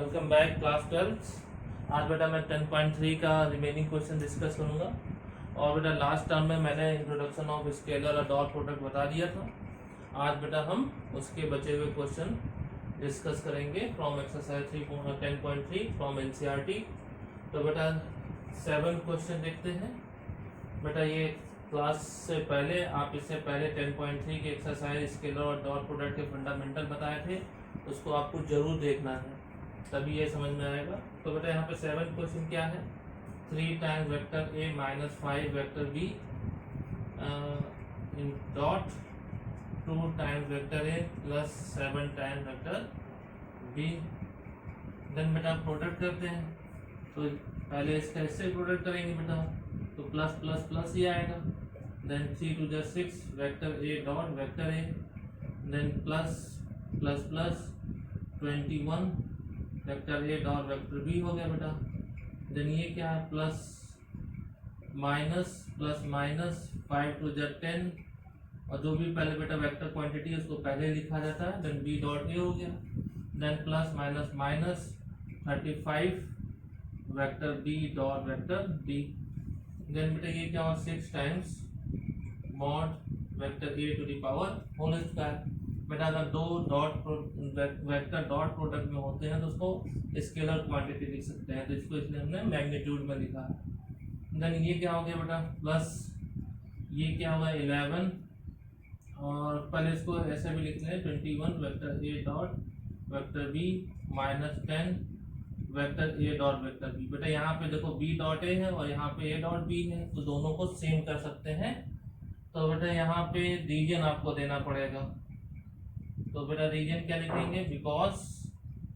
Welcome back class 12। आज बेटा मैं 10.3 का रिमेनिंग क्वेश्चन डिस्कस करूंगा। और बेटा लास्ट टर्म में मैंने इंट्रोडक्शन ऑफ स्केलर और डॉट प्रोडक्ट बता दिया था। आज बेटा हम उसके बचे हुए क्वेश्चन डिस्कस करेंगे फ्रॉम एक्सरसाइज 10.3 फ्रॉम एनसीईआरटी। तो बेटा 7 क्वेश्चन देखते हैं। बेटा ये क्लास से पहले आप इससे पहले 10.3 के एक्सरसाइज स्केलर और डॉट प्रोडक्ट के फंडामेंटल बताए थे, उसको आपको जरूर देखना है, तभी ये समझ में आएगा। तो बेटा यहाँ पे 7 क्वेश्चन क्या है, 3 times vector A minus 5 vector B in dot 2 times vector A plus 7 times vector B. Then बेटा प्रोडक्ट करते हैं, तो पहले इसका इससे प्रोडक्ट करेंगे बेटा, तो प्लस प्लस प्लस ही आएगा। Then 3 to the 6 vector A dot vector A, then plus plus plus 21 vector A dot vector B हो गया बेटा। देन ये क्या है, प्लस माइनस 5 टू द 10, और जो भी पहले बेटा वेक्टर क्वांटिटी है उसको पहले लिखा जाता है। देन बी डॉट ए हो गया। Then plus minus minus 35 vector B dot vector B. Then बेटा ये क्या हुआ, 6 times mod vector A to the power whole square. बेटा अगर दो वेक्टर डॉट प्रोडक्ट में होते हैं तो उसको स्केलर क्वांटिटी लिख सकते हैं, तो इसको इसलिए हमने मैग्नीट्यूड में लिखा है। देन ये क्या हो गया बेटा, प्लस ये क्या होगा 11, और पहले इसको ऐसे भी लिखते हैं 21 vector A dot vector B minus 10 vector A dot vector B. बेटा यहाँ पे देखो बी डॉट ए है और यहाँ पे ए डॉट बी है, तो दोनों को सेम कर सकते हैं। तो बेटा यहाँ पे रीजन आपको देना पड़ेगा, तो बेटा रीजन क्या लिखेंगे, because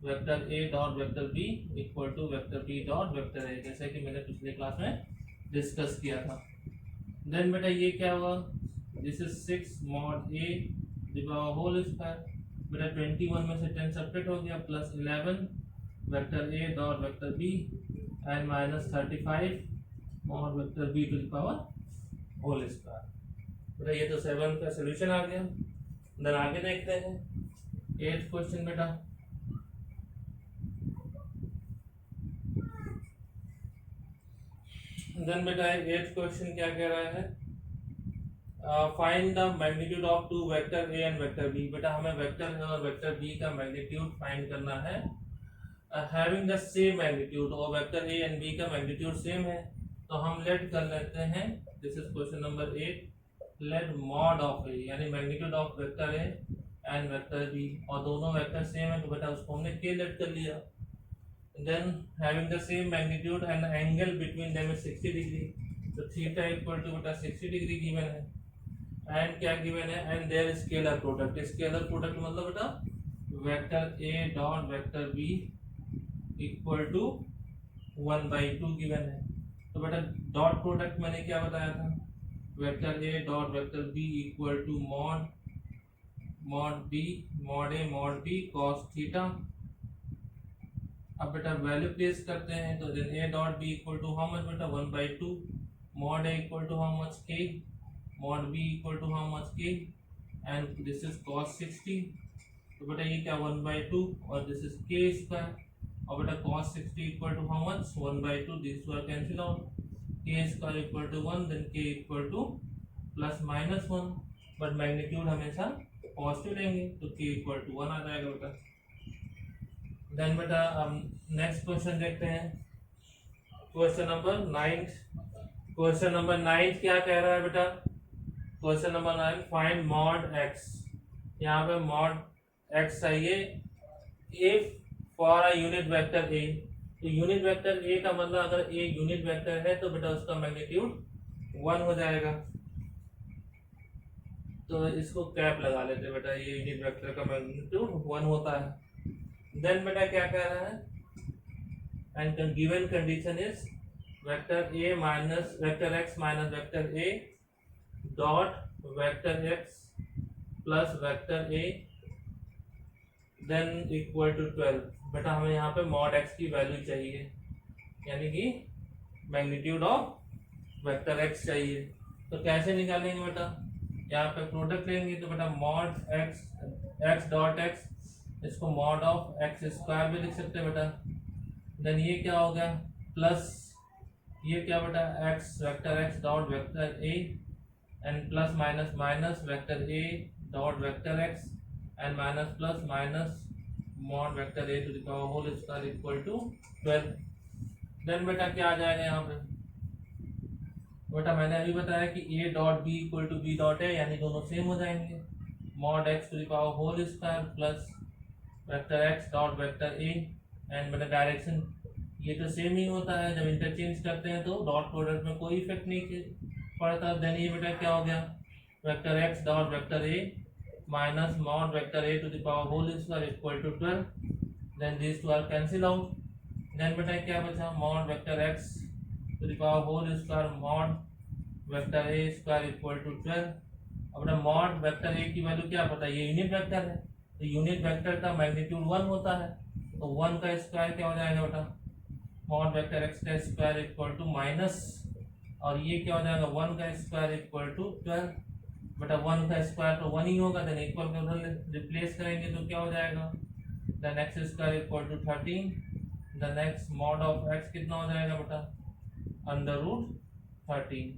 vector A dot vector B equal to vector B dot vector A, जैसे कि मैंने पिछले क्लास में डिस्कस किया था। देन बेटा ये क्या हुआ, this is 6 mod A whole square. बेटा 21 में से 10 सेपरेट हो गया, plus 11 vector A dot vector B and minus 35 mod vector B to the power whole square. बेटा ये तो 7 का सोल्यूशन आ गया। देन आगे देखते हैं 8th क्वेश्चन बेटा। देन बेटा 8th क्वेश्चन क्या कह रहा है, find the magnitude of 2 vector A and vector B. बेटा हमें वेक्टर ए और वेक्टर बी का मैग्नीट्यूड फाइंड करना है। हैविंग द सेम मैग्नीट्यूड, और वेक्टर ए एंड बी का मैग्नीट्यूड सेम है, तो हम लेट कर लेते हैं, this is question number 8, let mod of A यानी magnitude of vector A and vector B, और दोनों वेक्टर सेम है तो बेटा उसको हमने के लेट कर लिया। Then having the same magnitude and angle between them is 60 degree, तो थीटा इक्वल टू बेटा 60 डिग्री गिवन है। एंड क्या गिवन है, and their scalar product, scalar product मतलब बेटा vector A dot vector B equal to 1/2 given है। तो बेटा डॉट प्रोडक्ट मैंने क्या बताया था, vector A dot vector B equal to mod B mod A mod B cos theta. अब बेटा वैल्यू प्लेस करते हैं, तो then A dot B equal to how much बेटा 1/2, mod A equal to how much के, mod B equal to how much के, and this is cos 60। तो बेटा ये क्या 1/2 और दिस इज के स्क्वायर, और बेटा cos 60 equal to how much 1/2, this were cancel out, k square equal to 1, then k equal to plus minus 1, but magnitude हमेशा पॉजिटिव लेंगे तो k इक्वल टू 1 आ जाएगा बेटा। देन बेटा अब नेक्स्ट क्वेश्चन देखते हैं, क्वेश्चन नंबर 9। क्वेश्चन नंबर 9 क्या कह रहा है बेटा, question number 9, find mod x। यहाँ पे मॉड x चाहिए if for a unit vector a। तो यूनिट वेक्टर ए का मतलब अगर ए यूनिट वेक्टर है तो बेटा उसका मैग्नीट्यूड 1 हो जाएगा, तो इसको कैप लगा लेते बेटा, ये यूनिट वेक्टर का मैग्नीट्यूड 1 होता है। देन बेटा क्या कह रहा है, and given condition is vector A minus vector X minus vector A dot vector X plus vector A then equal to 12। बेटा हमें यहाँ पे मॉड एक्स की वैल्यू चाहिए, यानी कि मैग्नीट्यूड ऑफ वेक्टर एक्स चाहिए। तो कैसे निकालेंगे बेटा, यहाँ पे प्रोडक्ट लेंगे, तो बेटा मॉड एक्स डॉट एक्स इसको मॉड ऑफ एक्स स्क्वायर भी लिख सकते हैं बेटा। देन ये क्या हो गया प्लस ये क्या बेटा X vector X dot vector A and plus minus minus vector A dot vector X and minus plus minus mod vector A to the power whole square equal to 12। Then बेटा क्या आ जाएगा यहाँ पे बेटा, मैंने अभी बताया कि A dot B equal to B dot A, यानी दोनों सेम हो जाएंगे। Mod X to the power whole square plus vector X dot vector A and बेटा डायरेक्शन ये तो सेम ही होता है, जब इंटरचेंज करते हैं तो डॉट प्रोडक्ट में कोई इफेक्ट नहीं पड़ता। देन ये बेटा क्या हो गया vector X dot vector A minus mod vector A to the power whole square equal to 12। Then this two are cancel out. Then बेटा क्या बचा mod vector X to the power whole square mod vector A square equal to 12। अब बेटा mod vector ए की value क्या पता है, ये यूनिट वेक्टर है, तो यूनिट वेक्टर का मैग्नीट्यूड 1 होता है, तो 1 का स्क्वायर क्या हो जाएगा बेटा मॉड वेक्टर एक्स का स्क्वायर इक्वल टू माइनस, और ये क्या हो जाएगा 1 का स्क्वायर इक्वल टू 12। बेटा 1 का स्क्वायर तो 1 ही होगा, देन इक्वल को उधर रिप्लेस करेंगे तो क्या हो जाएगा then X square equal to 13। Then X mod of X कितना हो जाएगा बेटा अंडर रूट 13।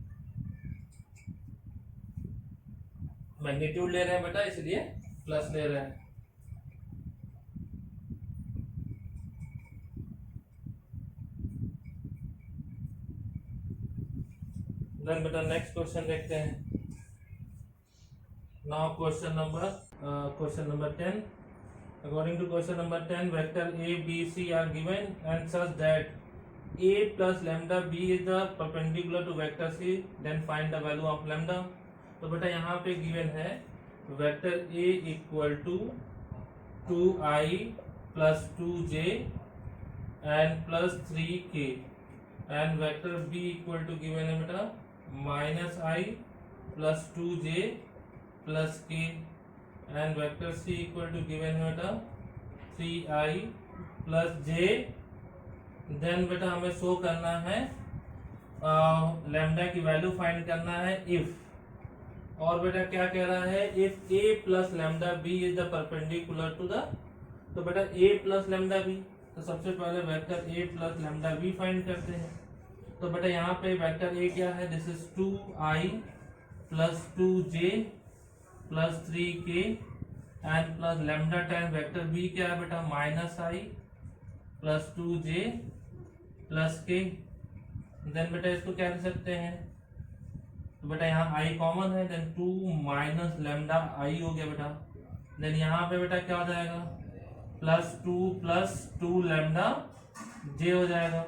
मैग्नीट्यूड ले रहे हैं बेटा इसलिए प्लस ले रहे हैं। देन बेटा नेक्स्ट क्वेश्चन देखते हैं। Now question number 10। According to question number 10 vector a b c are given and such that a plus lambda b is the perpendicular to vector c, then find the value of lambda। तो बेटा यहाँ पे given है vector a equal to 2i plus 2j and plus 3k and vector b equal to given है बेटा minus I plus 2j plus k and vector c equal to given है बेटा 3i plus j। Then बेटा हमें show करना है lambda की value find करना है इफ, और बेटा क्या कह रहा है if a plus lambda b is the perpendicular to the, तो बेटा a प्लस लैम्डा b, तो सबसे पहले vector a plus lambda b find करते हैं। तो बेटा यहाँ पे वेक्टर a क्या है this is 2i plus 2j plus 3k and plus lambda time vector b क्या है बेटा minus I plus 2j plus k। Then बेटा इसको क्या लिख सकते हैं, तो बेटा यहाँ i कॉमन है, देन 2 माइनस लैम्डा i हो गया बेटा। देन यहाँ पे बेटा क्या हो जाएगा प्लस 2 लैम्डा j हो जाएगा।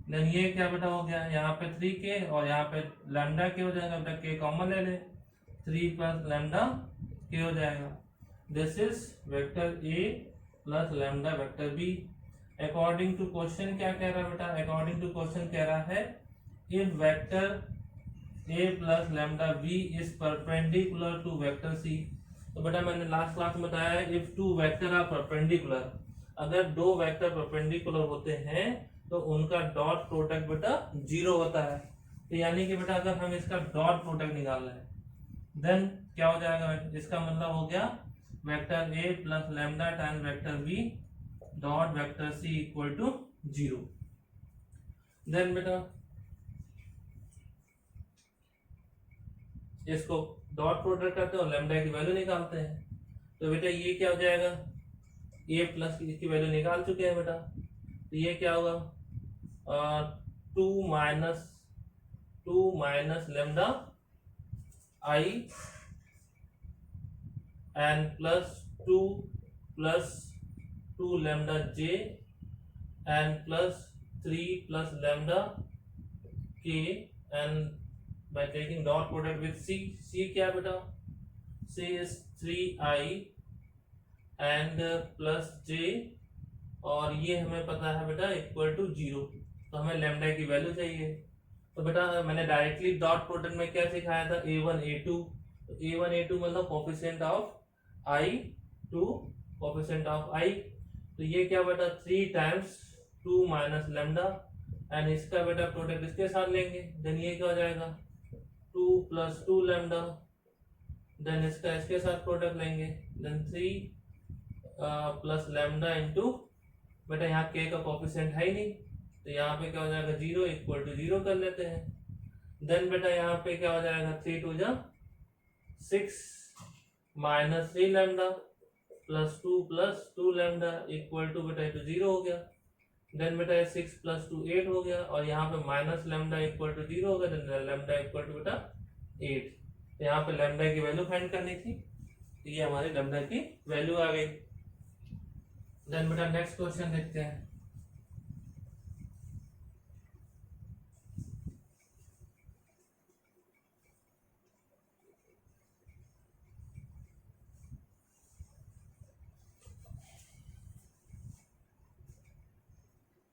देन ये क्या बेटा हो गया यहाँ पे 3k और यहाँ पे लैम्डा k हो जाएगा बेटा, k कॉमन ले ले 3 प्लस लैम्डा k हो जाएगा। This is vector a plus lambda vector b। According to question क्या कह रहा है बेटा, अकॉर्डिंग टू क्वेश्चन कह रहा है if vector a plus lambda b is perpendicular to vector c। तो बेटा मैंने लास्ट क्लास में बताया if two vector are perpendicular, अगर दो वेक्टर परपेंडिकुलर होते हैं तो उनका डॉट प्रोडक्ट बेटा 0 होता है। तो यानी कि बेटा अगर हम इसका डॉट प्रोडक्ट निकाल रहे हैं देन क्या हो जाएगा, इसका मतलब हो गया vector a plus lambda times vector b dot vector c equal to 0। Then बेटा इसको डॉट प्रोडक्ट करते हैं और लैम्डा की वैल्यू निकालते हैं। तो बेटा ये क्या हो जाएगा a प्लस की वैल्यू निकाल चुके हैं बेटा, तो ये क्या होगा 2 minus lambda I and plus 2 lambda j and plus 3 plus lambda k and by taking dot product with c क्या बेटा c is 3i and plus j और ये हमें पता है बेटा इक्वल टू 0, तो हमें लैम्डा की वैल्यू चाहिए। तो बेटा मैंने डायरेक्टली डॉट प्रोडक्ट में क्या सिखाया था a1 a2, तो a1 a2 मतलब coefficient of i to coefficient of i, तो ये क्या बेटा 3 टाइम्स 2 माइनस लैम्डा एंड इसका बेटा प्रोडक्ट इसके साथ लेंगे, देन ये क्या हो जाएगा 2 प्लस 2 लैम्डा, देन इसका इसके साथ प्रोडक्ट लेंगे, देन 3 प्लस लैम्डा इंटू, बेटा यहाँ के का कोफिशिएंट है ही नहीं, तो यहाँ पे क्या हो जाएगा 0 इक्वल टू 0 कर लेते हैं। देन बेटा यहाँ पे क्या हो जाएगा 3 2 जा 6 minus 3 lambda plus 2 lambda equal to बेटा तो 0 हो गया। देन बेटा 6 प्लस 2 8 हो गया, और यहाँ पे माइनस लैम्डा इक्वल टू 0 हो गया, देन लैम्डा इक्वल टू बेटा 8। तो यहाँ पे लैम्डा की वैल्यू फाइंड करनी थी, तो ये हमारी लैम्डा की वैल्यू आ गई। देन बेटा नेक्स्ट क्वेश्चन देखते हैं।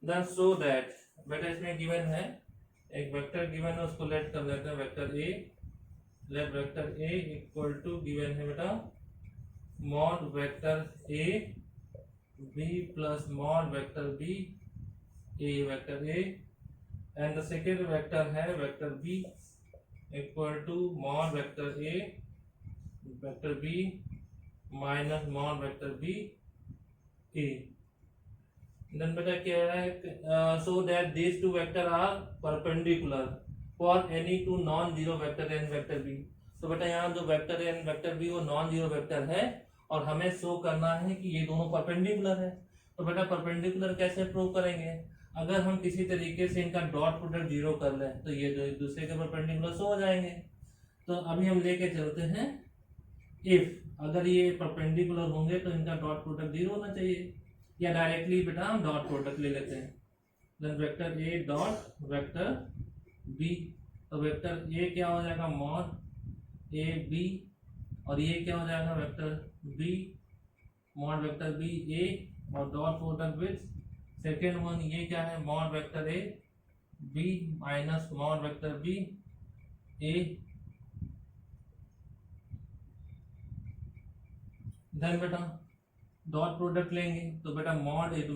देन सो दैट, बेटा इसमें गिवन है एक वेक्टर गिवन है, उसको लेट कर लेते हैं vector A. Let vector A equal to given है बेटा mod vector A B plus mod vector B A vector A, and the second vector है vector B equal to mod vector A vector B minus mod vector B A. Then बेटा क्या है, so that these two vector are perpendicular for any two non zero vector N vector B. तो बेटा यहाँ जो vector N vector B वो non zero vector है, और हमें शो करना है कि ये दोनों परपेंडिकुलर है। तो बेटा परपेंडिकुलर कैसे प्रूव करेंगे, अगर हम किसी तरीके से इनका डॉट प्रोडक्ट जीरो कर लें तो ये दो एक दूसरे के परपेंडिकुलर शो हो जाएंगे। तो अभी हम लेके चलते हैं, इफ अगर ये परपेंडिकुलर होंगे तो इनका डॉट प्रोडक्ट जीरो होना चाहिए, या डायरेक्टली बेटा हम डॉट प्रोडक्ट ले लेते हैं। Then vector A dot vector B, तो वेक्टर ए क्या हो जाएगा मॉड ए बी, और ये क्या हो जाएगा vector B mod vector B A, और dot product with second one ये क्या है mod vector A B minus mod vector B A. Then बेटा डॉट प्रोडक्ट लेंगे, तो बेटा मॉड ए, तो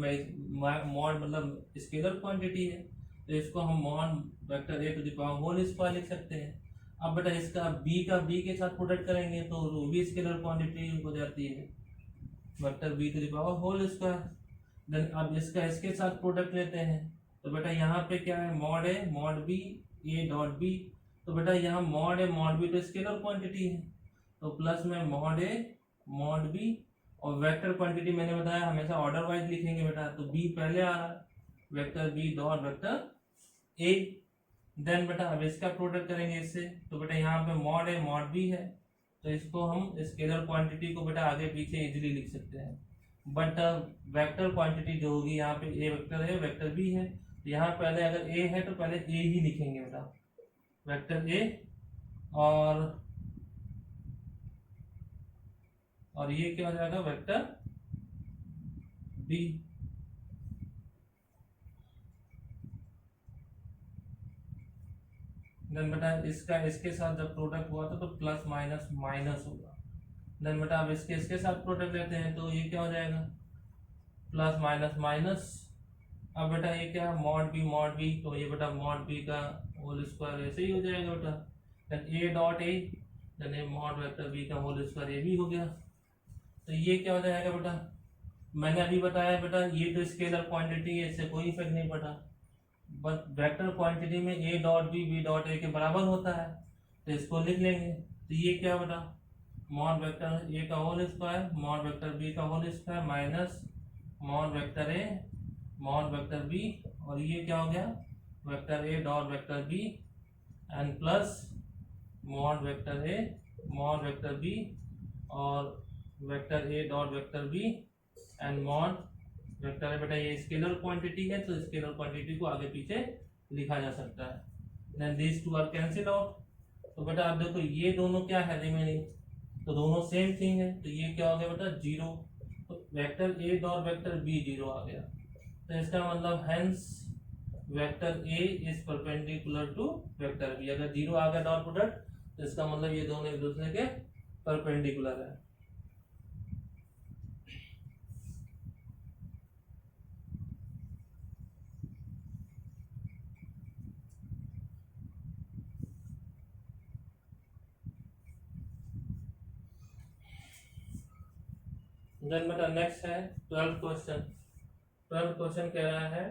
मॉड मतलब स्केलर क्वांटिटी है, तो इसको हम mod vector A to the power whole square लिख सकते हैं। अब बेटा इसका बी के साथ प्रोडक्ट करेंगे तो वो भी स्केलर क्वांटिटी हो जाती है, vector B to the power whole square. Then अब इसका इसके साथ प्रोडक्ट लेते हैं, तो बेटा यहाँ पे क्या है mod A mod B A dot B, तो बेटा यहाँ मॉड ए मॉड बी तो स्केलर क्वांटिटी है, तो प्लस में मॉड ए मॉड बी, और वेक्टर क्वांटिटी मैंने बताया हमेशा ऑर्डर वाइज लिखेंगे बेटा, तो बी पहले आ रहा है vector B dot vector A. Then बेटा अब इसका प्रोडक्ट करेंगे इससे, तो बेटा यहाँ पे मॉड ए मॉड बी है, तो इसको हम स्केलर क्वांटिटी को बेटा आगे पीछे इजीली लिख सकते हैं। बट वेक्टर क्वांटिटी जो होगी यहाँ पे ए वेक्टर है वेक्टर बी है, तो यहाँ पहले अगर ए है तो पहले ए ही लिखेंगे बेटा वेक्टर ए, और ये क्या हो जाएगा वेक्टर बी। देन बेटा इसका इसके साथ जब प्रोडक्ट हुआ था तो प्लस माइनस माइनस होगा। देन बेटा अब इसके साथ प्रोडक्ट लेते हैं तो ये क्या हो जाएगा प्लस माइनस माइनस। अब बेटा ये क्या मॉड बी, तो ये बेटा मॉड बी का होल स्क्वायर ऐसे ही हो जाएगा बेटा। Then A dot A, then A mod vector B का होल स्क्वायर ये भी हो गया, तो ये क्या हो जाएगा बेटा मैंने अभी बताया बेटा ये तो स्केलर क्वांटिटी है, इससे कोई इफेक्ट नहीं पड़ा, बट वेक्टर क्वांटिटी में A dot B dot A के बराबर होता है, तो इसको लिख लेंगे। तो ये क्या बेटा मॉड वेक्टर ए का whole square mod vector B का whole square minus mod vector A mod vector B, और ये क्या हो गया vector A dot vector B and plus mod vector A mod vector B और vector A dot vector B and mod vector है। बेटा ये स्केलर क्वांटिटी है, तो स्केलर क्वांटिटी को आगे पीछे लिखा जा सकता है। Then this two are cancel out, तो बेटा आप देखो ये दोनों क्या है रिमेनिंग, तो दोनों सेम थिंग है, तो ये क्या हो गया बेटा जीरो, तो vector A dot vector B zero आ गया, तो इसका मतलब hence vector A is perpendicular to vector B. अगर जीरो आ गया डॉट प्रोडक्ट तो इसका मतलब ये दोनों एक दूसरे के परपेंडिकुलर है। देन बेटा नेक्स्ट है 12th क्वेश्चन। 12th क्वेश्चन कह रहा है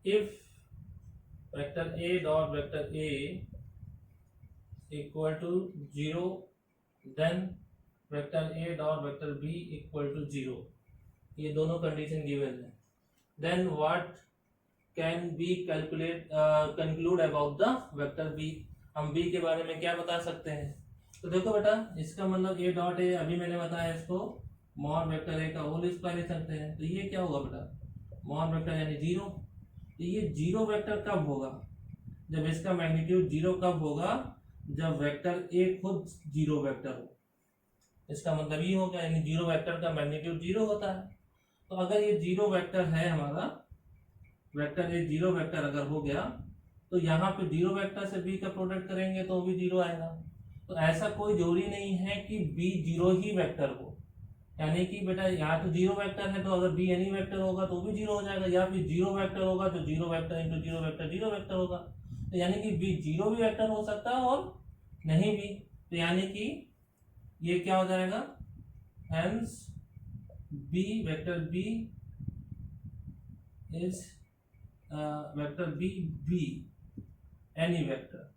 if vector A dot vector A equal to 0 then vector A dot vector B equal to 0, ये दोनों कंडीशन गिवन है। Then what can be calculate conclude about the vector B, हम B के बारे में क्या बता सकते हैं। तो देखो बेटा इसका मतलब ए डॉट ए, अभी मैंने बताया इसको मॉड वेक्टर ए का होल स्क्वायर लिख सकते हैं। तो ये क्या होगा बेटा मॉड वेक्टर यानी 0। तो ये 0 वेक्टर कब होगा, जब इसका मैग्नीट्यूड 0 कब होगा, जब वेक्टर ए खुद 0 वेक्टर हो। इसका मतलब ये होगा यानी 0 वेक्टर का मैग्नीट्यूड 0 होता है। तो अगर ये 0 वेक्टर है हमारा वेक्टर ए 0 वेक्टर अगर हो गया तो यहाँ पे 0 वेक्टर से बी का प्रोडक्ट करेंगे तो भी 0 आएगा। तो ऐसा कोई जरूरी नहीं है कि बी 0 ही वेक्टर हो, यानी कि बेटा यहाँ तो 0 वेक्टर है तो अगर बी एनी वेक्टर होगा तो भी 0 हो जाएगा, या फिर 0 वेक्टर होगा तो 0 वेक्टर इंटू 0 वेक्टर 0 वेक्टर होगा। तो यानी कि बी 0 भी वेक्टर हो सकता है और नहीं भी। तो यानी कि ये क्या हो जाएगा, hence B vector B is vector B be any vector,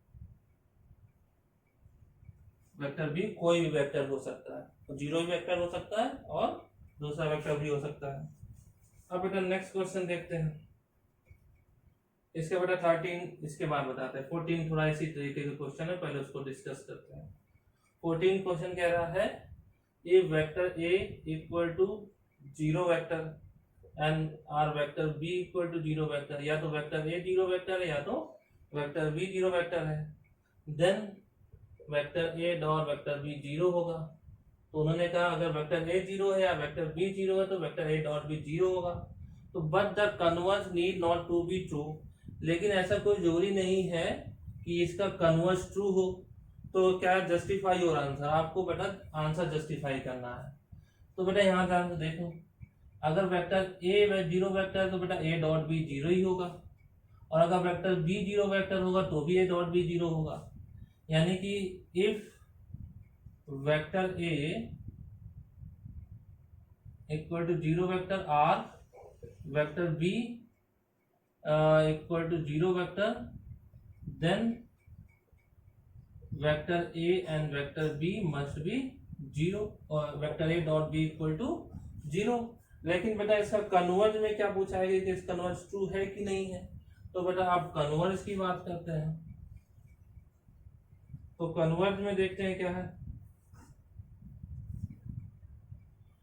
vector B कोई भी वेक्टर हो सकता है, तो 0 भी वेक्टर हो सकता है और दूसरा वेक्टर भी हो सकता है। अब बेटा नेक्स्ट क्वेश्चन देखते हैं। इसके बेटा 13 इसके बाद बताते हैं। 14 थोड़ा इसी तरीके का क्वेश्चन है, पहले उसको डिस्कस करते हैं। 14 क्वेश्चन कह रहा है if vector a equal to 0 vector and r vector b equal to 0 vector, या तो वेक्टर a 0 वेक्टर है या तो वेक्टर b 0 वेक्टर है, then vector a dot vector b 0 होगा। तो उन्होंने कहा अगर वेक्टर a 0 है या वेक्टर b 0 है तो वेक्टर a डॉट b 0 होगा। तो but the converse need not to be true, लेकिन ऐसा कोई जरूरी नहीं है कि इसका कन्वर्स ट्रू हो। तो क्या जस्टिफाई योर आंसर, आपको बेटा आंसर जस्टिफाई करना है। तो बेटा यहाँ ध्यान से देखो, अगर वेक्टर ए 0 वेक्टर है तो बेटा ए डॉट बी 0 ही होगा, और अगर वेक्टर बी 0 वेक्टर होगा तो भी ए डॉट बी 0 होगा। यानी कि if vector A equal to 0 vector or vector B equal to 0 vector, then vector a and vector b must be 0 और vector a dot b equal to 0। लेकिन बेटा इसका कन्वर्ज में क्या पूछा है कि इस कन्वर्ज ट्रू है कि नहीं है। तो बेटा आप कन्वर्ज की बात करते हैं, तो कन्वर्ज में देखते हैं क्या है।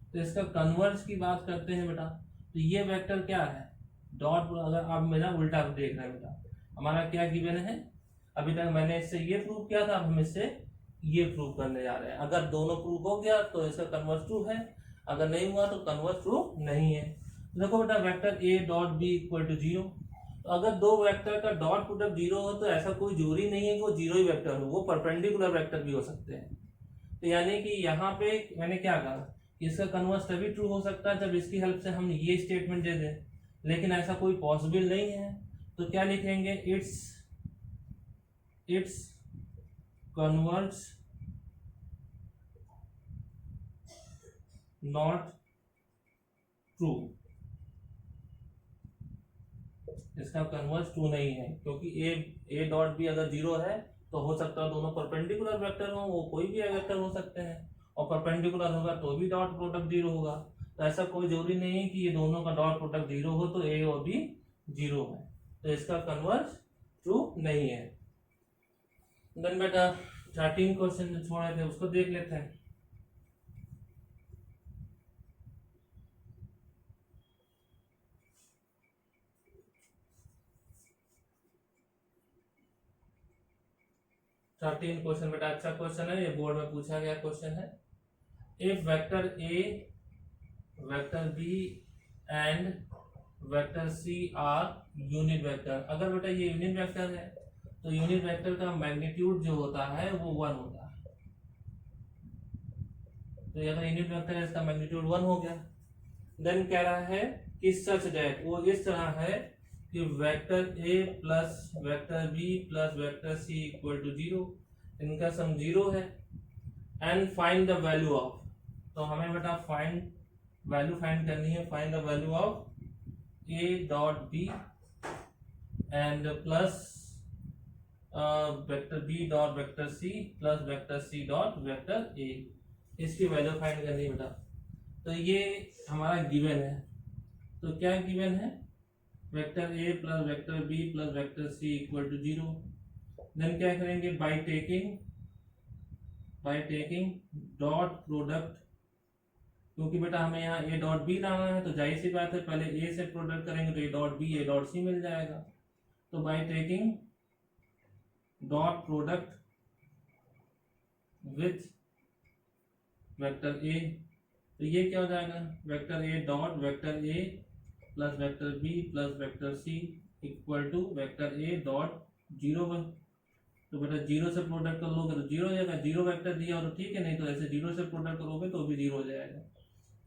तो इसका कन्वर्ज की बात करते हैं बेटा, तो ये वेक्टर क्या है डॉट, अगर आप मेरा उल्टा देख रहे हैं बेटा, हमारा क्या गिवन है, अभी तक मैंने इससे ये प्रूव किया था, अब हम इससे ये प्रूव करने जा रहे हैं। अगर दोनों प्रूव हो गया तो इसका कन्वर्स ट्रू है, अगर नहीं हुआ तो कन्वर्स ट्रू नहीं है। देखो बेटा vector a dot b equal to 0, तो अगर दो वेक्टर का डॉट प्रोडक्ट 0 हो तो ऐसा कोई जरूरी नहीं है कि वो 0 ही वेक्टर हो, वो परपेंडिकुलर वेक्टर भी हो सकते हैं। तो यानी कि यहाँ पे मैंने क्या कहा, इसका कन्वर्स तभी ट्रू हो सकता है जब इसकी हेल्प से हम ये स्टेटमेंट दे दें, लेकिन ऐसा कोई पॉसिबल नहीं है। तो क्या लिखेंगे, इट्स कन्वर्स नॉट ट्रू, इसका कन्वर्स ट्रू नहीं है, क्योंकि ए डॉट बी अगर 0 है तो हो सकता है दोनों परपेंडिकुलर वेक्टर हो, वो कोई भी वेक्टर हो सकते हैं, और परपेंडिकुलर होगा तो भी डॉट प्रोडक्ट 0 होगा। तो ऐसा कोई जरूरी नहीं है कि ये दोनों का डॉट प्रोडक्ट 0 हो तो ए और बी 0 है, तो इसका कन्वर्स ट्रू नहीं है। देन बेटा 13 क्वेश्चन जो छोड़े थे उसको देख लेते हैं। क्वेश्चन बेटा अच्छा क्वेश्चन है, ये बोर्ड में पूछा गया क्वेश्चन है। If vector A vector B and vector C are unit vector, अगर बेटा ये यूनिट वेक्टर है तो यूनिट वेक्टर का मैग्नीट्यूड जो होता है वो 1 होता है। तो अगर यूनिट वेक्टर है इसका मैग्नीट्यूड 1 हो गया। देन कह रहा है कि सच दैट, वो इस तरह है कि vector A plus vector B plus vector C equal to 0, इनका सम 0 है। And find the value of, तो हमें बेटा फाइंड वैल्यू फाइंड करनी है, find the value of A dot B and plus vector B dot vector C plus vector C dot vector A, इसकी value find करनी है बेटा। तो ये हमारा गिवन है, तो क्या गिवन है, vector A plus vector B plus vector C equal to 0। Then क्या करेंगे, बाय टेकिंग डॉट प्रोडक्ट, क्योंकि बेटा हमें यहाँ ए डॉट बी लाना है तो जाहिर सी बात है पहले ए से प्रोडक्ट करेंगे तो A dot B A dot C मिल जाएगा। तो by taking dot product with vector A, तो ये क्या हो जाएगा, vector A dot vector A plus vector B plus vector C equal to vector A dot 0 1। तो बेटा 0 से प्रोडक्ट कर लोगे तो 0 हो जाएगा, 0 वेक्टर दिया हो तो ठीक है, नहीं तो ऐसे 0 से प्रोडक्ट करोगे तो भी 0 हो जाएगा।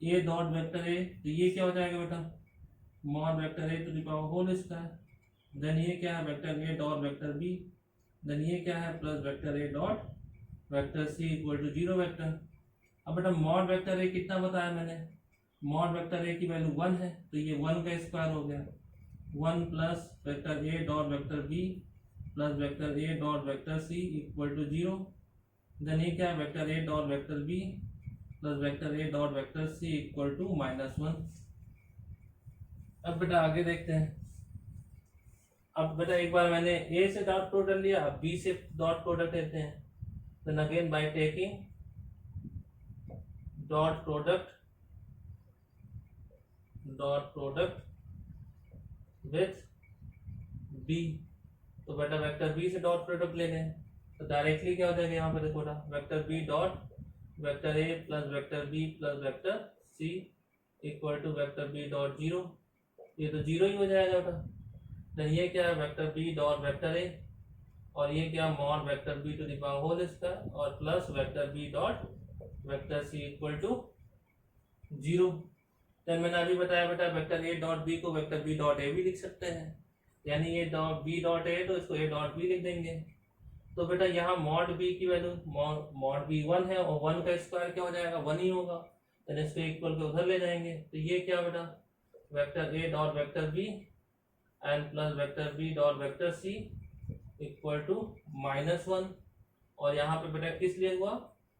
ए डॉट वेक्टर ए, तो ये क्या हो जाएगा बेटा, mod vector A to the power whole square. Then ये क्या है, vector A dot vector B, then ये क्या है, plus vector A dot vector C equal to 0 vector. अब बेटा मॉड वेक्टर ए कितना बताया मैंने, मॉड वेक्टर ए की वैल्यू 1 है, तो ये 1 का स्क्वायर हो गया, 1 plus vector A dot vector B plus vector A dot vector C equal to 0। Then ये क्या है, vector A dot vector B plus vector A dot vector C equal to -1। अब बेटा आगे देखते हैं। अब बेटा एक बार मैंने ए से डॉट प्रोडक्ट लिया, अब बी से डॉट प्रोडक्ट लेते हैं। Then again by taking dot product with B, तो बेटा वेक्टर बी से डॉट प्रोडक्ट ले लें तो डायरेक्टली क्या हो जाएगा, यहाँ पे देखो ना, vector B dot vector A plus vector B plus vector C equal to vector B dot 0, ये तो 0 ही हो जाएगा बेटा। देन ये क्या है, vector B dot vector A, और ये क्या, mod vector B to the power whole square और plus vector B dot vector C equal to 0। Then मैंने अभी बताया बेटा वेक्टर ए डॉट बी को वेक्टर बी डॉट ए भी लिख सकते हैं, यानी ये डॉट बी डॉट ए तो इसको ए डॉट बी लिख देंगे। तो बेटा यहाँ मॉड बी की वैल्यू मॉड बी 1 है और 1 का स्क्वायर क्या हो जाएगा, 1 ही होगा, तो इसको इक्वल के उधर ले जाएंगे। तो ये क्या बेटा, vector A dot vector B and plus vector B dot vector C equal to -1, और यहाँ पे बेटा किस लिए हुआ,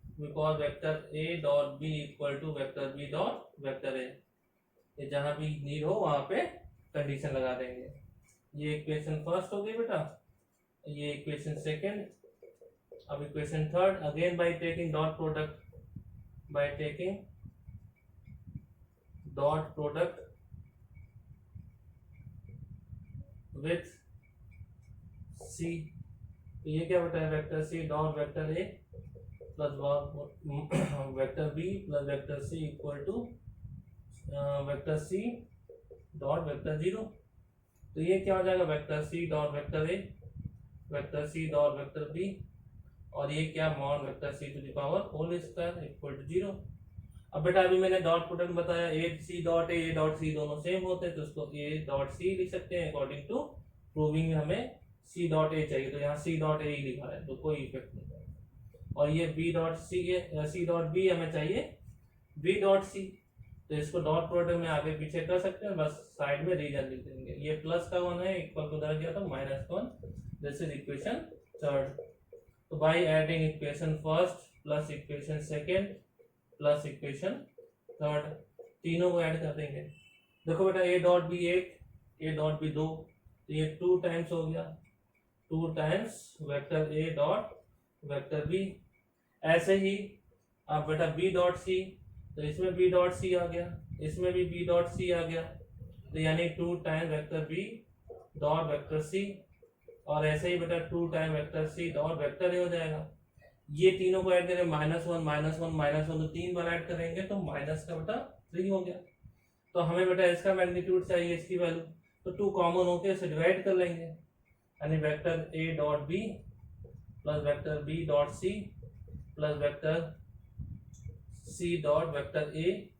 because vector A dot B equal to vector B dot vector A, ये जहाँ भी नीड हो वहां पे कंडीशन लगा देंगे। ये इक्वेशन फर्स्ट हो गई बेटा, ये इक्वेशन सेकंड। अब equation third, again by taking dot product with C, तो ये क्या बेटा है, vector C dot vector A plus vector B plus vector C equal to vector C dot vector 0। तो ये क्या हो जाएगा, vector C dot vector A vector C dot vector B, और ये क्या, mod vector C to the power whole square equal to 0। अब बेटा अभी मैंने डॉट प्रोडक्ट बताया, ए सी डॉट ए डॉट सी दोनों सेम होते हैं तो उसको ए डॉट सी लिख सकते हैं, अकॉर्डिंग टू प्रूविंग में हमें सी डॉट ए चाहिए तो यहाँ सी डॉट ए ही लिखा है तो कोई इफेक्ट नहीं पड़ेगा। और ये B dot C dot B हमें चाहिए बी डॉट सी, तो इसको डॉट प्रोडक्ट में आगे पीछे कर सकते हैं, बस साइड में रीजन लिख देंगे। ये प्लस का 1 है, इक्वल को उधर गया तो -1, दिस इज इक्वेशन थर्ड। तो by adding equation first plus equation second plus equation third, तीनों को ऐड कर देंगे। देखो बेटा A dot B 1 A dot B 2, तो ये 2 टाइम्स हो गया, 2 times vector A dot vector B. ऐसे ही अब बेटा बी डॉट सी, तो इसमें बी डॉट सी आ गया, इसमें भी बी डॉट सी आ गया, तो यानी 2 time vector B dot vector C, और ऐसे ही बेटा 2 time vector C dot vector A हो जाएगा। ये तीनों को ऐड करें -1 तो 3 बार ऐड करेंगे तो माइनस का बेटा 3 हो गया। तो हमें बेटा इसका मैग्नीट्यूड चाहिए, इसकी वैल्यू, तो 2 कॉमन होके इसे डिवाइड कर लेंगे, यानी vector A dot B plus vector B dot C plus vector C dot vector A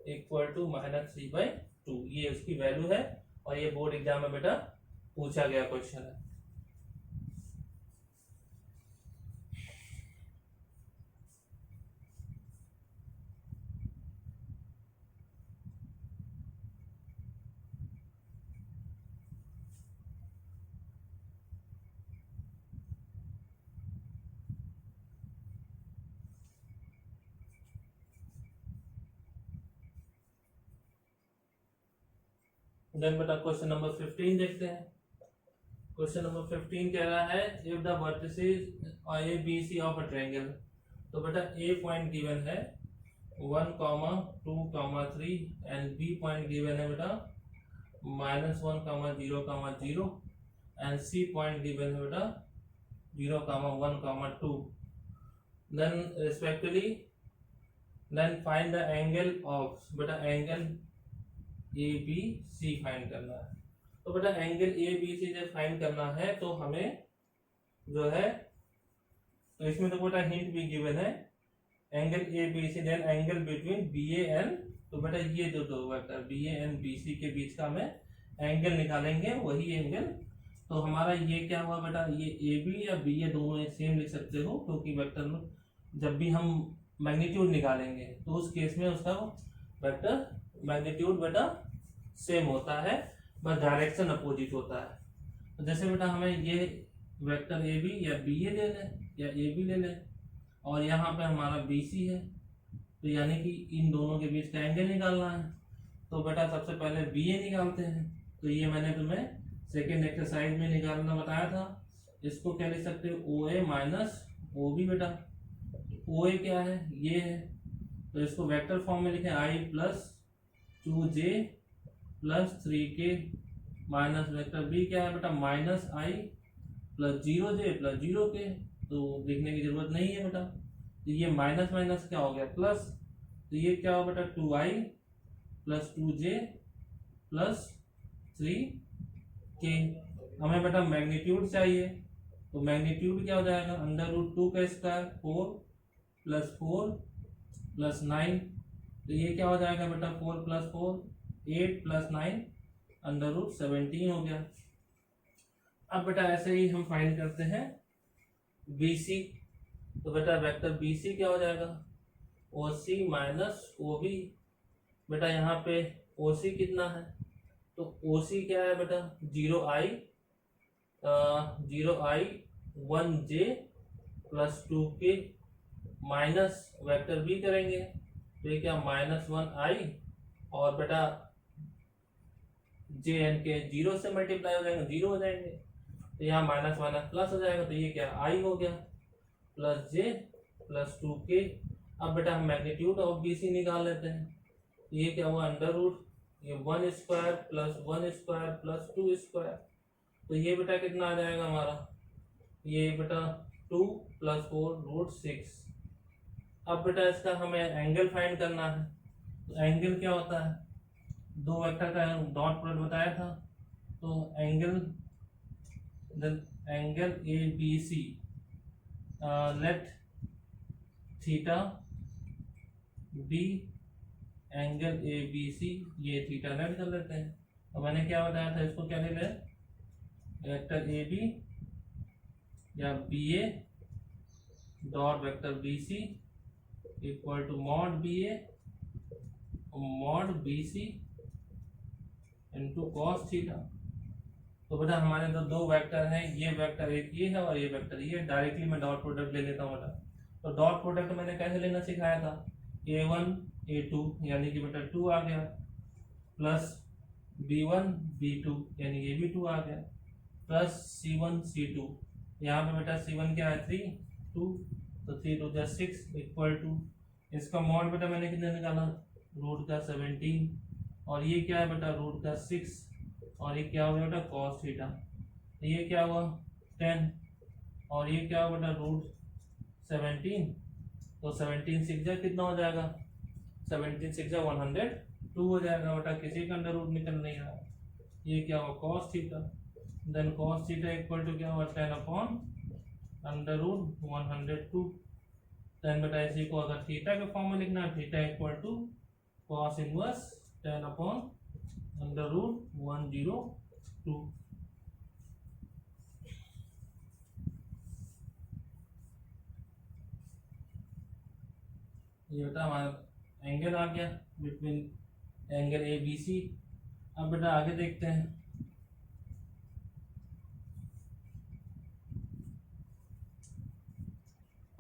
equal to -3/2, ये उसकी वैल्यू है और ये बोर्ड एग्जाम में बेटा पूछा गया क्वेश्चन है। देन बेटा क्वेश्चन नंबर 15 देखते हैं। क्वेश्चन नंबर 15 कह रहा है if the vertices A B C of a triangle. तो बेटा ए पॉइंट गिवन है 1, 2, 3 एंड बी पॉइंट गिवन है बेटा -1, 0, 0 एंड सी पॉइंट गिवन है बेटा 0, 1, 2। Then respectively then find the angle of, बेटा angle A B C find करना है। तो बेटा एंगल ए बी सी जब फाइंड करना है तो हमें जो है, तो इसमें तो बेटा हिंट भी गिवन है angle A B C then angle between B A and, तो बेटा ये जो दो वेक्टर B A and B C के बीच का हमें एंगल निकालेंगे, वही एंगल। तो हमारा ये क्या हुआ बेटा, ये ए बी या बी ए दोनों सेम लिख सकते हो, क्योंकि वेक्टर में जब भी हम मैग्नीट्यूड निकालेंगे तो उस केस में उसका वेक्टर मैग्नीट्यूड बेटा सेम होता है, बस डायरेक्शन अपोजिट होता है। तो जैसे बेटा हमें ये वेक्टर ए बी या बी ए ले लें या ए बी ले लें, और यहाँ पे हमारा बी सी है, तो यानी कि इन दोनों के बीच का एंगल निकालना है। तो बेटा सबसे पहले बी ए निकालते हैं। तो ये मैंने तुम्हें सेकेंड एक्सरसाइज में निकालना बताया था। इसको क्या लिख सकते हो, ओ ए माइनस ओ बी। बेटा ओ ए क्या है, ये है, तो इसको वेक्टर फॉर्म में लिखें I plus 2j plus 3k minus vector B क्या है बेटा minus I plus 0j plus 0k। तो लिखने की जरूरत नहीं है बेटा। तो ये माइनस माइनस क्या हो गया प्लस, तो ये क्या हो बेटा 2i plus 2j plus 3k। हमें बेटा मैग्नीट्यूड चाहिए, तो मैग्नीट्यूड क्या हो जाएगा √2 का स्क्वायर 4 प्लस 4 प्लस 9। तो ये क्या हो जाएगा बेटा 4 प्लस 4 8 प्लस 9 √17 हो गया। अब बेटा ऐसे ही हम फाइंड करते हैं BC। तो बेटा वेक्टर BC क्या हो जाएगा OC माइनस OB। बेटा यहाँ पे OC कितना है, तो OC क्या है बेटा 0i 1j plus 2k minus vector B करेंगे, तो ये क्या -1i और बेटा जे एन के 0 से मल्टीप्लाई हो जाएंगे 0 हो जाएंगे, तो यहाँ माइनस माइनस प्लस हो जाएगा, तो ये क्या i हो गया प्लस j प्लस 2k। अब बेटा हम मैग्नीट्यूड ऑफ BC निकाल लेते हैं। तो ये क्या हुआ ये 1 square plus 1 square plus 2 square. तो ये बेटा कितना आ जाएगा हमारा, ये बेटा 2 प्लस 4 √6। अब बेटा इसका हमें एंगल फाइंड करना है। तो एंगल क्या होता है, दो वेक्टर का डॉट प्रोडक्ट बताया था। तो angle A B C let theta be angle A B C, ये थीटा लेट कर लेते हैं। तो मैंने क्या बताया था, इसको क्या ले लें वेक्टर ए बी या B A dot vector B C equal to mod B A mod B C into cos theta. तो बेटा हमारे अंदर दो वेक्टर हैं, ये वेक्टर एक ये है और ये वेक्टर ये। डायरेक्टली मैं डॉट प्रोडक्ट ले लेता हूँ बेटा। तो डॉट प्रोडक्ट मैंने कैसे लेना सिखाया था, a1 a2 यानी कि बेटा 2 आ गया प्लस b1 b2 यानी ये भी 2 आ गया प्लस c1 c2। यहाँ पे बेटा c1 क्या है 3 2, तो 3 2 जा 6 इक्वल टू इसका मॉड बेटा मैंने कितना निकाला √17 और ये क्या है बेटा √6 और ये क्या हो गया बेटा cos थीटा। तो ये क्या हुआ 10 और ये क्या हुआ बेटा √17। तो 17 6 जा कितना हो जाएगा 17 6 जा 102 हो जाएगा बेटा, किसी का अंडर रूट निकल नहीं रहा। ये क्या हुआ cos theta, then cos theta equal to क्या हुआ 10/√102। देन बेटा इसी को अगर थीटा के फॉर्म में लिखना है, theta equal to cos inverse 10/√102। ये बेटा हमारा एंगल आ गया between angle A B C. अब बेटा आगे देखते हैं।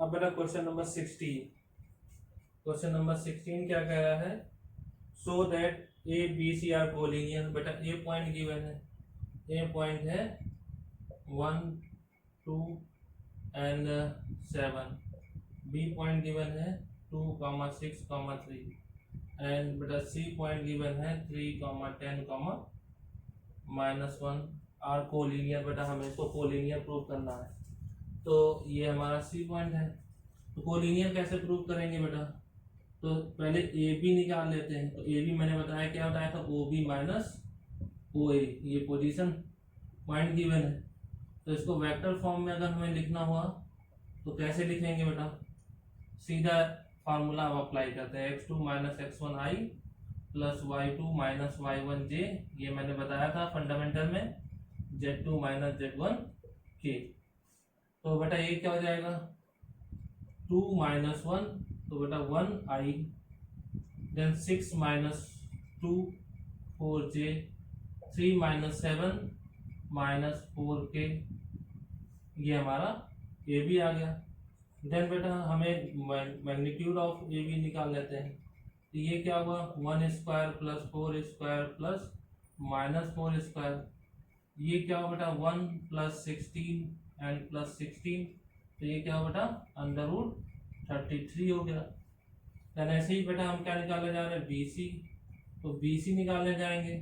अब बेटा क्वेश्चन नंबर 16 क्या कह रहा है, so that A B C are collinear. बेटा ए पॉइंट गिवन है, ए पॉइंट है 1 2 एंड 7, बी पॉइंट गिवन है 2 6 3 एंड बेटा सी पॉइंट गिवन है 3 10 -1 आर कोलिनियर। बेटा हमें इसको कोलिनियर प्रूव करना है, तो ये हमारा सी पॉइंट है। तो कोलिनियर कैसे प्रूव करेंगे बेटा, तो पहले ए बी निकाल लेते हैं। तो ए बी मैंने बताया क्या बताया था, ओ बी माइनस ओ ए, ये पोजीशन पॉइंट गिवन है। तो इसको वेक्टर फॉर्म में अगर हमें लिखना हुआ तो कैसे लिखेंगे बेटा, सीधा फार्मूला अब अप्लाई करते हैं, x2 minus x1 i plus y2 minus y1 j, ये मैंने बताया था फंडामेंटल में, z2 माइनस z1 k। तो बेटा ये क्या हो जाएगा 2 माइनस 1, तो बेटा 1 i, then 6 minus 2 4 j, 3 minus 7 minus 4 k, ये हमारा ए बी आ गया। देन बेटा हमें मैग्नीट्यूड ऑफ ए बी निकाल लेते हैं। तो ये क्या हुआ 1 square plus 4 square plus minus 4 square, ये क्या हुआ बेटा 1 प्लस 16 एंड प्लस 16, तो ये क्या हुआ बेटा अंडर रूट 33 हो गया। देन ऐसे ही बेटा हम क्या निकालने जा रहे हैं बी सी, तो बी सी निकालने जाएंगे।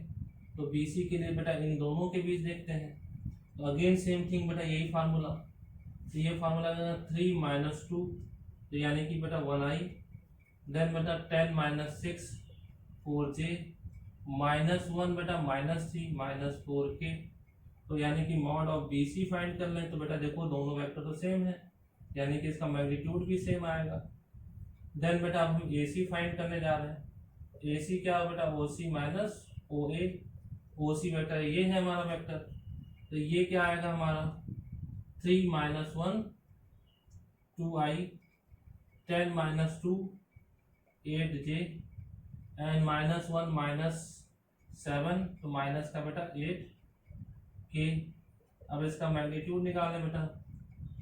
तो बी सी के लिए बेटा इन दोनों के बीच देखते हैं, तो अगेन सेम थिंग बेटा यही फार्मूला। तो ये फार्मूला 3 माइनस 2, तो यानी कि बेटा 1 i, देन बेटा 10 माइनस 6 4 j, माइनस 1 बेटा माइनस 3 माइनस 4 k, तो यानी कि mod of B C find कर लें। तो बेटा देखो दोनों वेक्टर तो सेम है, यानी कि इसका मैग्नीट्यूड भी सेम आएगा। देन बेटा अब हम ए सी फाइंड करने जा रहे हैं। ए सी क्या हो बेटा ओ सी माइनस ओ ए, ओ सी बेटा ये है हमारा वेक्टर, तो ये क्या आएगा हमारा 3 minus 1 2 i, 10 minus 2 8 j and minus 1 minus 7, तो माइनस का बेटा 8 k। अब इसका मैग्नीट्यूड निकालें बेटा,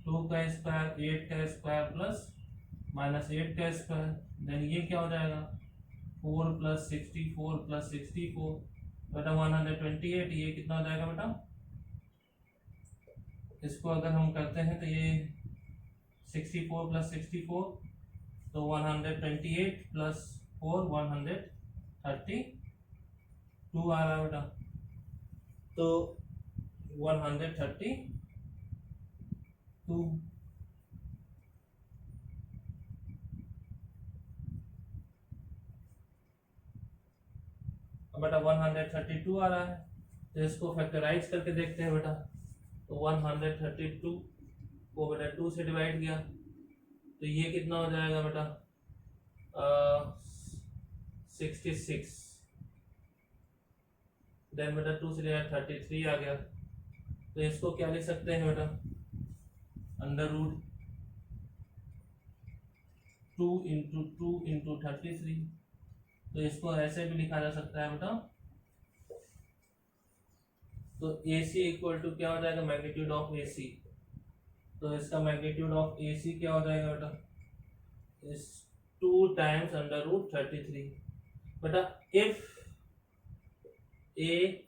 2 का स्क्वायर 8 का स्क्वायर प्लस माइनस 8 का स्क्वायर, देन ये क्या हो जाएगा 4 प्लस 64 प्लस 64 बेटा 128, ये कितना हो जाएगा बेटा, इसको अगर हम करते हैं तो ये 64 प्लस 64 तो 128 प्लस 4 132 आ रहा है बेटा, तो 132 बेटा 132 आ रहा है। तो इसको फैक्टराइज करके देखते हैं बेटा, तो 132 को बेटा 2 से डिवाइड किया तो ये कितना हो जाएगा बेटा 66, देन बेटा 2 से डिवाइड 33 आ गया। तो इसको क्या लिख सकते हैं बेटा अंडर रूट 2 इंटू 33, तो इसको ऐसे भी लिखा जा सकता है बेटा। तो ए सी इक्वल टू क्या हो जाएगा मैग्नीट्यूड ऑफ ए सी, तो इसका मैग्नीट्यूड ऑफ ए सी क्या हो जाएगा बेटा इस 2 टाइम्स अंडर रूट 33। बेटा if a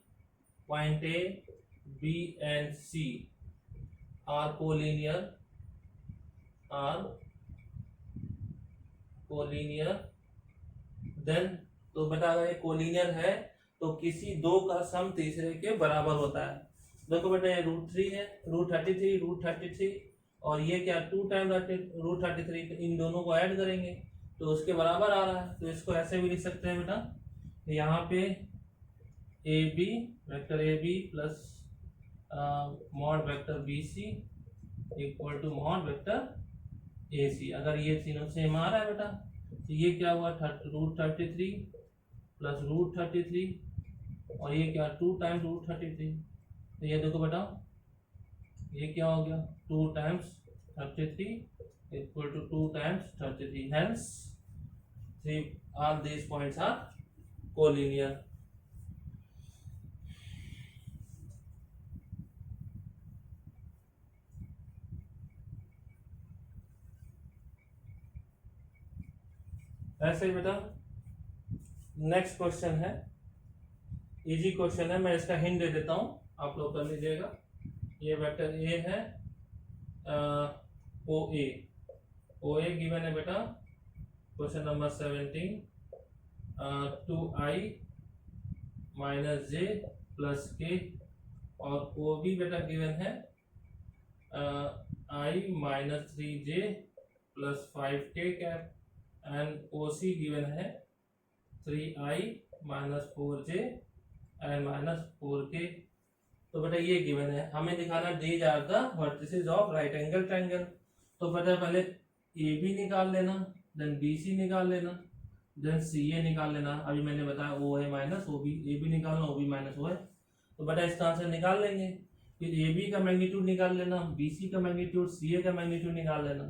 point A B and C are collinear then, तो बेटा अगर ये कोलिनियर है तो किसी दो का सम तीसरे के बराबर होता है। देखो बेटा ये √3 है, √33 और ये क्या 2 टाइम √33, तो इन दोनों को ऐड करेंगे तो उसके बराबर आ रहा है। तो इसको ऐसे भी लिख सकते हैं बेटा, यहाँ पे A B vector A B plus mod vector B C equal to mod vector A C. अगर ये तीनों सेम आ रहा है बेटा तो ये क्या हुआ √33 प्लस √33 और ये क्या 2 टाइम्स √33, तो ये देखो बेटा ये क्या हो गया 2 times 33 equal to 2 times 33, hence all these points are collinear. ऐसे ही बेटा नेक्स्ट क्वेश्चन है इजी क्वेश्चन है, मैं इसका हिंट दे देता हूँ, आप लोग कर लीजिएगा। ये वेक्टर ए है, ओ ए गिवन है बेटा, question number 17, 2i minus J plus K, और ओ बी बेटा गिवन है i minus 3j plus 5k cap, and O C given है 3i minus 4j and minus 4k। तो बेटा ये गिवन है, हमें दिखाना these are the vertices of right angle triangle. तो बेटा पहले ए बी निकाल लेना, देन बी सी निकाल लेना, देन सी ए निकाल लेना। अभी मैंने बताया ओ है minus O B, A B निकालना, ओ बी माइनस ओ है। तो बेटा इसका आंसर निकाल लेंगे, फिर ए बी का मैग्नीट्यूड निकाल लेना, बी सी का मैग्नीट्यूड, सी ए का मैग्नीट्यूड निकाल लेना।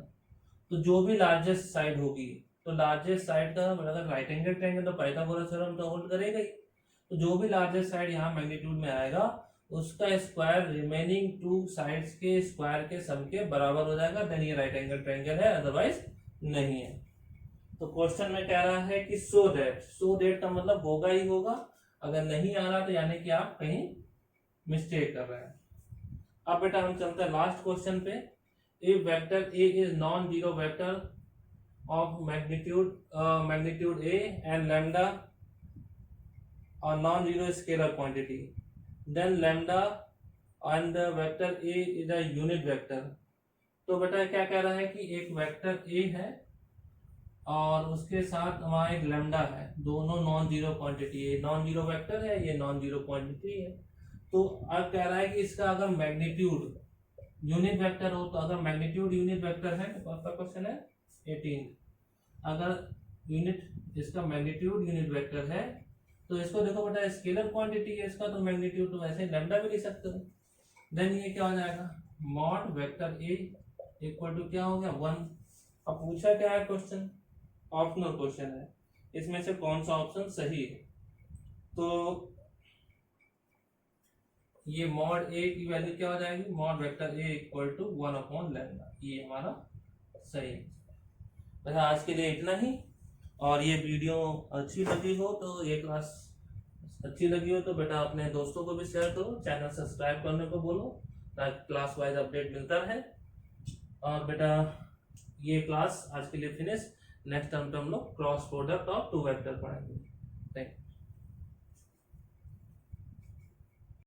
तो जो भी लार्जेस्ट साइड होगी, तो लार्जेस्ट साइड का अगर राइट एंगल ट्रायंगल तो पाइथागोरस थ्योरम तो होल्ड करेगा ही। तो जो भी लार्जेस्ट साइड यहाँ मैग्नीट्यूड में आएगा उसका स्क्वायर रिमेनिंग टू साइड्स के स्क्वायर के सम के बराबर हो जाएगा, देन ये राइट एंगल ट्रायंगल है, अदरवाइज नहीं है। तो क्वेश्चन में कह रहा है कि सो दैट का मतलब होगा ही होगा, अगर नहीं आ रहा तो यानी कि आप कहीं मिस्टेक कर रहे हैं। अब बेटा हम चलते हैं लास्ट क्वेश्चन पे। If vector A is non zero vector of magnitude A and lambda और non zero scalar quantity, then lambda and the vector A is a unit vector. तो बेटा क्या कह रहा है कि एक वेक्टर ए है और उसके साथ वहाँ एक लैम्डा है, दोनों नॉन जीरो क्वांटिटी है, नॉन जीरो वेक्टर है, ये नॉन जीरो क्वांटिटी है। तो अब कह रहा है कि इसका अगर मैग्नीट्यूड यूनिट वेक्टर हो, तो अगर मैग्नीट्यूड यूनिट वेक्टर है तो आपका क्वेश्चन है 18, अगर यूनिट इसका मैग्नीट्यूड यूनिट वेक्टर है तो इसको देखो बेटा स्केलर क्वांटिटी है इसका, तो मैग्नीट्यूड तो वैसे लैम्डा भी लिख सकते हो। देन ये क्या हो जाएगा, mod vector A equal to क्या हो गया 1। अब पूछा क्या है क्वेश्चन, ऑप्शनल क्वेश्चन है, इसमें से कौन सा ऑप्शन सही है। तो ये मॉड ए की वैल्यू क्या हो जाएगी, mod vector A equal to 1 upon lambda, ये हमारा सही है। बस आज के लिए इतना ही, और ये वीडियो अच्छी लगी हो तो ये क्लास अच्छी लगी हो तो बेटा अपने दोस्तों को भी शेयर करो, चैनल सब्सक्राइब करने को बोलो ताकि क्लास वाइज अपडेट मिलता रहे। और बेटा ये क्लास आज के लिए फिनिश, नेक्स्ट टाइम तो हम लोग cross product of two vector पढ़ेंगे।